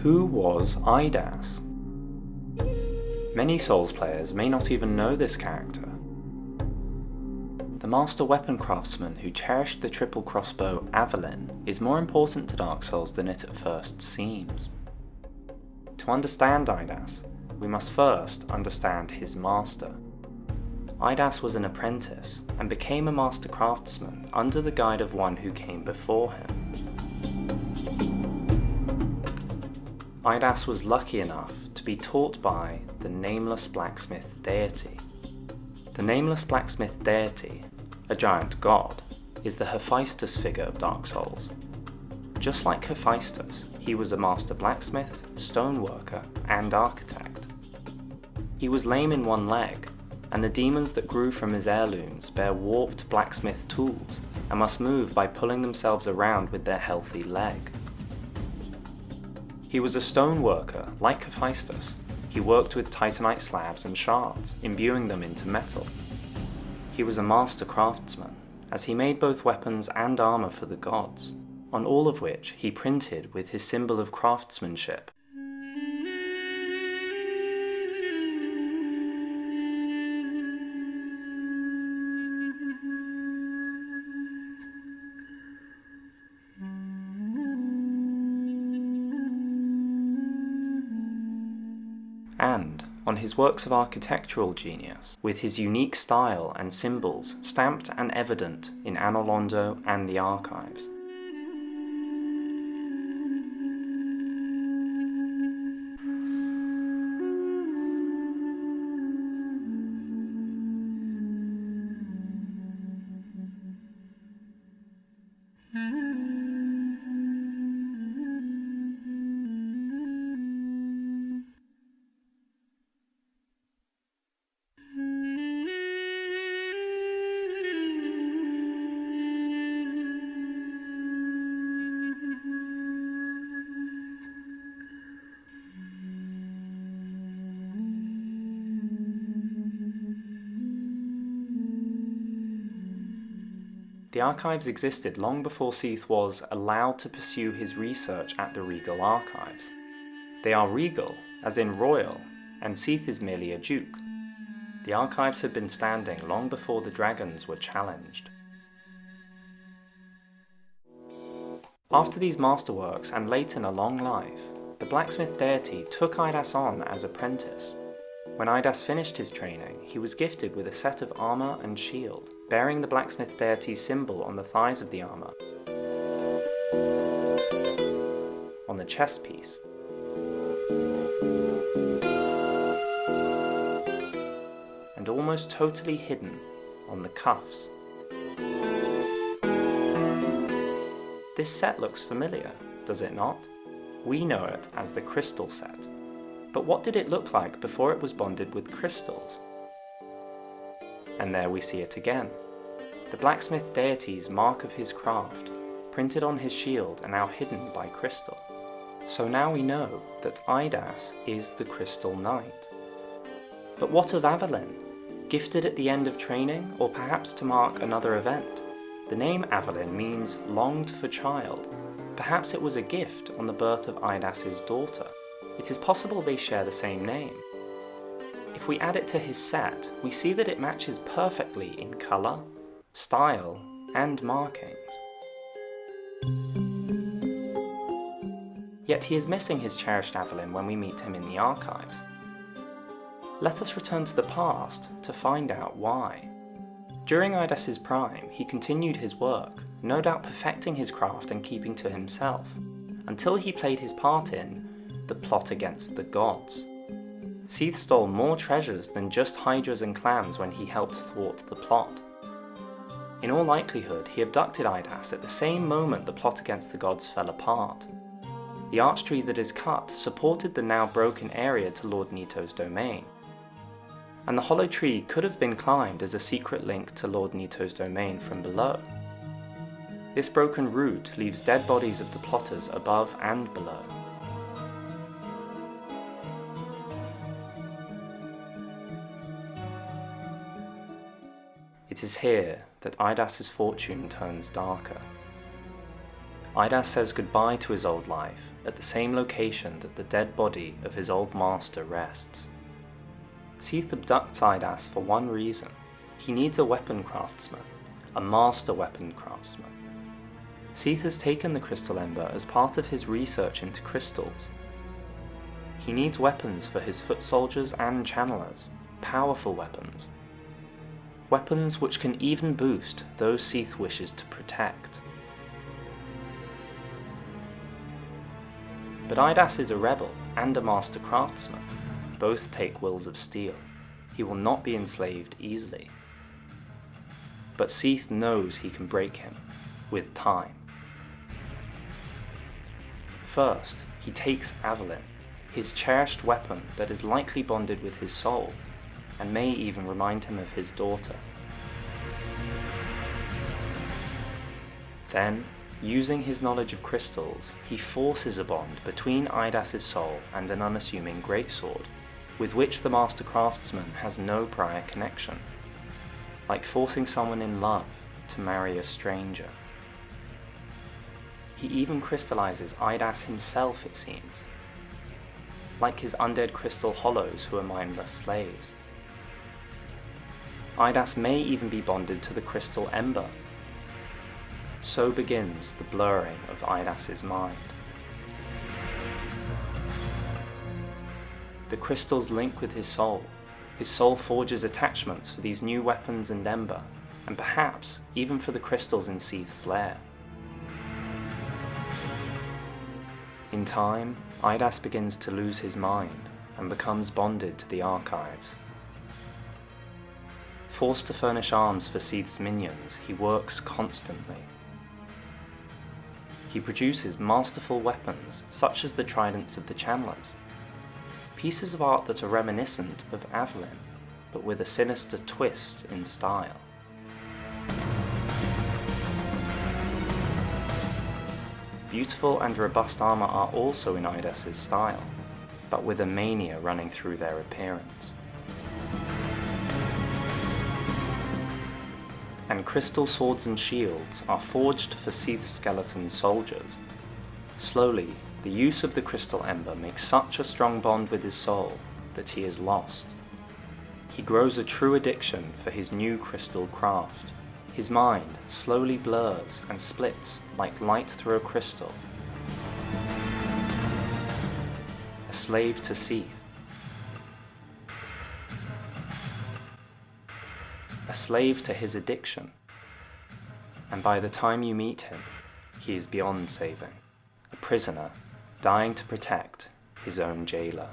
Who was Eidas? Many Souls players may not even know this character. The master weapon craftsman who cherished the triple crossbow Avalyn is more important to Dark Souls than it at first seems. To understand Eidas, we must first understand his master. Eidas was an apprentice and became a master craftsman under the guide of one who came before him. Eidas was lucky enough to be taught by the Nameless Blacksmith Deity. The Nameless Blacksmith Deity, a giant god, is the Hephaestus figure of Dark Souls. Just like Hephaestus, he was a master blacksmith, stoneworker, and architect. He was lame in one leg, and the demons that grew from his heirlooms bear warped blacksmith tools and must move by pulling themselves around with their healthy leg. He was a stoneworker, like Hephaestus. He worked with titanite slabs and shards, imbuing them into metal. He was a master craftsman, as he made both weapons and armour for the gods, on all of which he printed with his symbol of craftsmanship. And on his works of architectural genius, with his unique style and symbols stamped and evident in Anno Londo and the archives. The archives existed long before Seath was allowed to pursue his research at the Regal Archives. They are regal, as in royal, and Seath is merely a duke. The archives had been standing long before the dragons were challenged. After these masterworks and late in a long life, the blacksmith deity took Eidas on as apprentice. When Eidas finished his training, he was gifted with a set of armour and shield, bearing the blacksmith deity's symbol on the thighs of the armour, on the chest piece, and almost totally hidden on the cuffs. This set looks familiar, does it not? We know it as the crystal set. But what did it look like before it was bonded with crystals? And there we see it again. The blacksmith deity's mark of his craft, printed on his shield and now hidden by crystal. So now we know that Eidas is the Crystal Knight. But what of Avalyn? Gifted at the end of training, or perhaps to mark another event? The name Avalyn means longed for child. Perhaps it was a gift on the birth of Eidas's daughter. It is possible they share the same name. If we add it to his set, we see that it matches perfectly in colour, style, and markings. Yet he is missing his cherished Avalyn when we meet him in the archives. Let us return to the past to find out why. During Eidas's prime, he continued his work, no doubt perfecting his craft and keeping to himself, until he played his part in the plot against the gods. Seath stole more treasures than just hydras and clams when he helped thwart the plot. In all likelihood, he abducted Eidas at the same moment the plot against the gods fell apart. The archtree that is cut supported the now broken area to Lord Nito's domain, and the hollow tree could have been climbed as a secret link to Lord Nito's domain from below. This broken route leaves dead bodies of the plotters above and below. It is here that Eidas's fortune turns darker. Eidas says goodbye to his old life at the same location that the dead body of his old master rests. Seath abducts Eidas for one reason. He needs a weapon craftsman, a master weapon craftsman. Seath has taken the crystal ember as part of his research into crystals. He needs weapons for his foot soldiers and channelers, powerful weapons. Weapons which can even boost those Seath wishes to protect. But Eidas is a rebel and a master craftsman. Both take wills of steel. He will not be enslaved easily. But Seath knows he can break him, with time. First, he takes Avalyn, his cherished weapon that is likely bonded with his soul, and may even remind him of his daughter. Then, using his knowledge of crystals, he forces a bond between Eidas' soul and an unassuming greatsword, with which the master craftsman has no prior connection, like forcing someone in love to marry a stranger. He even crystallizes Eidas himself, it seems, like his undead crystal hollows who are mindless slaves. Eidas may even be bonded to the crystal ember. So begins the blurring of Eidas' mind. The crystals link with his soul forges attachments for these new weapons and ember, and perhaps even for the crystals in Seath's lair. In time, Eidas begins to lose his mind and becomes bonded to the archives. Forced to furnish arms for Seath's minions, he works constantly. He produces masterful weapons, such as the tridents of the channelers, pieces of art that are reminiscent of Avalyn, but with a sinister twist in style. Beautiful and robust armor are also in Eidas' style, but with a mania running through their appearance. And crystal swords and shields are forged for Seath's skeleton soldiers. Slowly, the use of the crystal ember makes such a strong bond with his soul that he is lost. He grows a true addiction for his new crystal craft. His mind slowly blurs and splits like light through a crystal. A slave to Seath. A slave to his addiction. And by the time you meet him, he is beyond saving. A prisoner, dying to protect his own jailer.